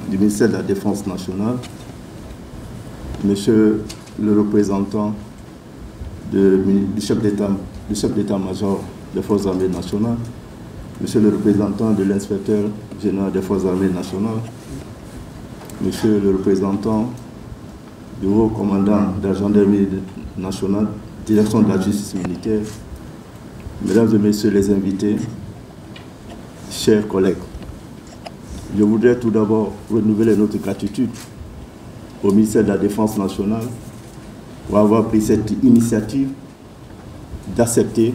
du ministère de la Défense nationale, Monsieur le représentant du chef d'état-major des Forces armées nationales, Monsieur le représentant de l'inspecteur général des Forces armées nationales, Monsieur le représentant du haut commandant de la gendarmerie nationale, direction de la justice militaire, Mesdames et Messieurs les invités, chers collègues, je voudrais tout d'abord renouveler notre gratitude au ministère de la Défense nationale pour avoir pris cette initiative d'accepter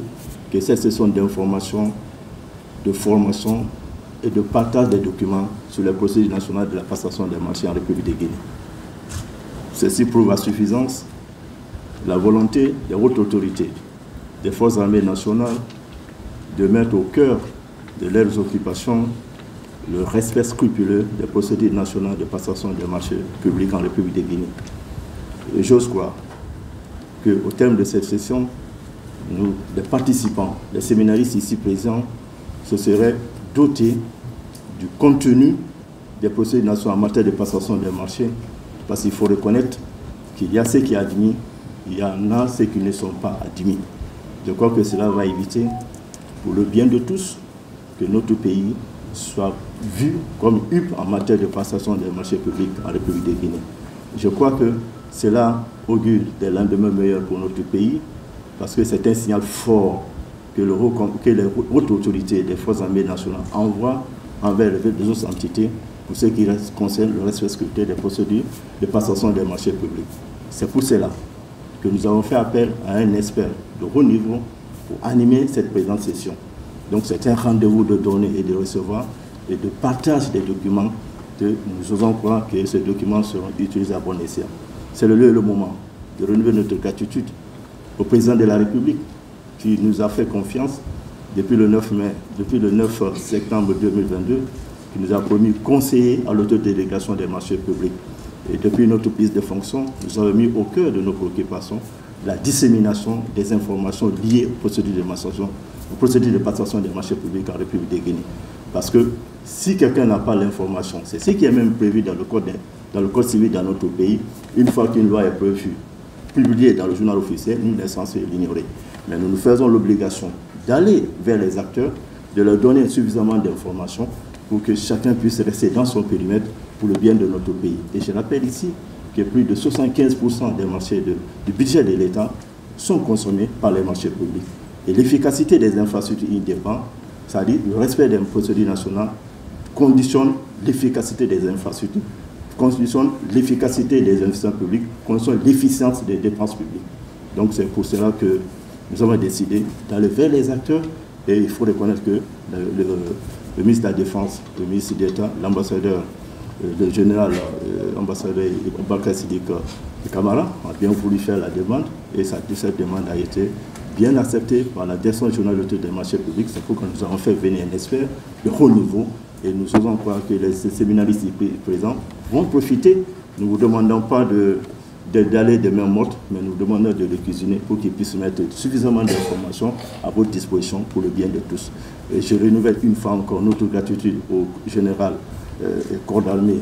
que cette session d'information, de formation et de partage des documents sur les procédures nationales de la passation des marchés en République de Guinée. Ceci prouve à suffisance la volonté des hautes autorités des Forces armées nationales de mettre au cœur de leurs occupations le respect scrupuleux des procédures nationales de passation des marchés publics en République de Guinée. Et j'ose croire qu'au terme de cette session, nous, les participants, les séminaristes ici présents, se seraient dotés du contenu des procédures nationales en matière de passation des marchés, parce qu'il faut reconnaître qu'il y a ceux qui admis, il y en a ceux qui ne sont pas admis. Je crois que cela va éviter, pour le bien de tous, que notre pays soit vu comme HUP en matière de passation des marchés publics en République de Guinée. Je crois que cela augure des lendemains meilleurs pour notre pays, parce que c'est un signal fort que les hautes autorités des Forces armées nationales envoient envers les autres entités pour ce qui concerne le respect scrupuleux des procédures de passation des marchés publics. C'est pour cela que nous avons fait appel à un expert de haut niveau pour animer cette présente session. Donc c'est un rendez-vous de donner et de recevoir et de partage des documents que nous osons croire que ces documents seront utilisés à bon escient. C'est le lieu et le moment de renouveler notre gratitude au président de la République qui nous a fait confiance depuis le 9 septembre 2022, qui nous a promis conseiller à l'autodélégation des marchés publics. Et depuis notre prise de fonction, nous avons mis au cœur de nos préoccupations la dissémination des informations liées aux procédures de passation des marchés publics en République de Guinée. Parce que si quelqu'un n'a pas l'information, c'est ce qui est même prévu dans le code civil dans notre pays, une fois qu'une loi est prévue, publiée dans le journal officiel, nous sommes censés l'ignorer. Mais nous nous faisons l'obligation d'aller vers les acteurs, de leur donner suffisamment d'informations pour que chacun puisse rester dans son périmètre pour le bien de notre pays. Et je rappelle ici que plus de 75% des marchés du budget de l'État sont consommés par les marchés publics. Et l'efficacité des infrastructures y dépend, c'est-à-dire le respect des procédures nationales conditionne l'efficacité des infrastructures, conditionne l'efficacité des investissements publics, conditionne l'efficience des dépenses publiques. Donc c'est pour cela que nous avons décidé d'aller vers les acteurs et il faut reconnaître que le ministre de la Défense, le ministre d'État, l'ambassadeur, le général ambassadeur Bakar Siddiq Kamara a bien voulu faire la demande et cette demande a été bien acceptée par la direction régionale des marchés publics. C'est pourquoi nous avons fait venir un expert de haut niveau et nous osons croire que les séminaristes présents vont profiter. Nous ne vous demandons pas d'aller de main morte, mais nous demandons de les cuisiner pour qu'ils puissent mettre suffisamment d'informations à votre disposition pour le bien de tous. Et je renouvelle une fois encore notre gratitude au général corps d'armée,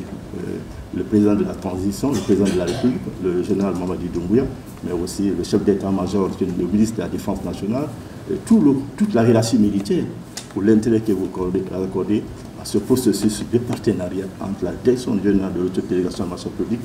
le président de la transition, le président de la République, le général Mamadi Doumbouya, mais aussi le chef d'état-major, le ministre de la Défense nationale, et toute la hiérarchie militaire pour l'intérêt que vous accordez à ce processus de partenariat entre la direction générale de l'autodélégation de marché public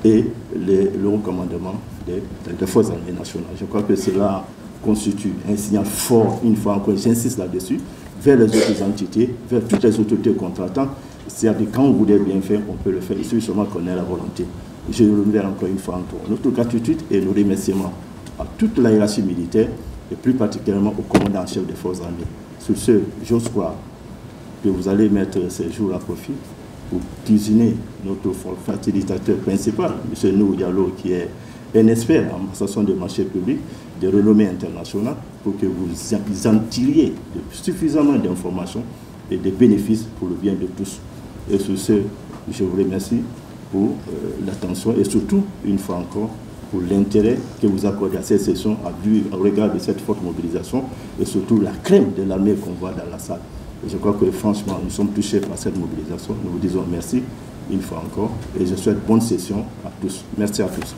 et le recommandement des Forces armées nationales. Je crois que cela constitue un signal fort, une fois encore, j'insiste là-dessus, vers les autres entités, vers toutes les autorités contratantes. C'est-à-dire que quand on voudrait bien faire, on peut le faire. Il suffit seulement qu'on ait la volonté. Je renouvelle encore une fois encore notre gratitude et nos remerciements à toute la hiérarchie militaire et plus particulièrement au commandant en chef des Forces armées. Sur ce, j'ose croire que vous allez mettre ces jours à profit pour cuisiner notre facilitateur principal, M. Nou Diallo, qui est un expert en passation de marchés publics de renommée internationale, pour que vous en tiriez suffisamment d'informations et des bénéfices pour le bien de tous. Et sur ce, je vous remercie pour l'attention et surtout, une fois encore, pour l'intérêt que vous accordez à cette session au regard de cette forte mobilisation et surtout la crème de l'armée qu'on voit dans la salle. Et je crois que franchement, nous sommes touchés par cette mobilisation. Nous vous disons merci une fois encore et je souhaite bonne session à tous. Merci à tous.